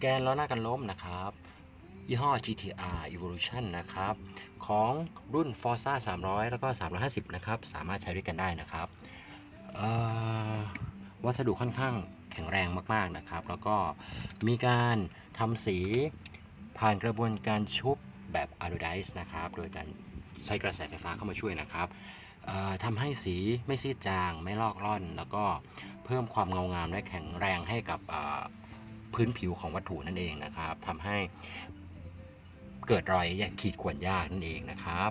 กนล้อหน้ากันล้มนะครับยี่ห้อ GTR Evolution นะครับของรุ่น Forza 300 แล้วก็ 350 นะครับสามารถใช้ด้วยกันได้นะครับเอ่อวัสดุค่อนข้างแข็งแรงมากๆนะครับแล้วก็มีการทำสีผ่านกระบวนการชุบแบบอะลูไดซ์นะครับโดยการใช้กระแสไฟฟ้าเข้ามาช่วยนะครับทำให้สีไม่ซีดจางไม่ลอกล่อนแล้วก็เพิ่มความเงางามและแข็งแรงให้กับพื้นผิวของวัตถุนั่นเองนะครับทำให้เกิดรอยขีดข่วนยากนั่นเองนะครับ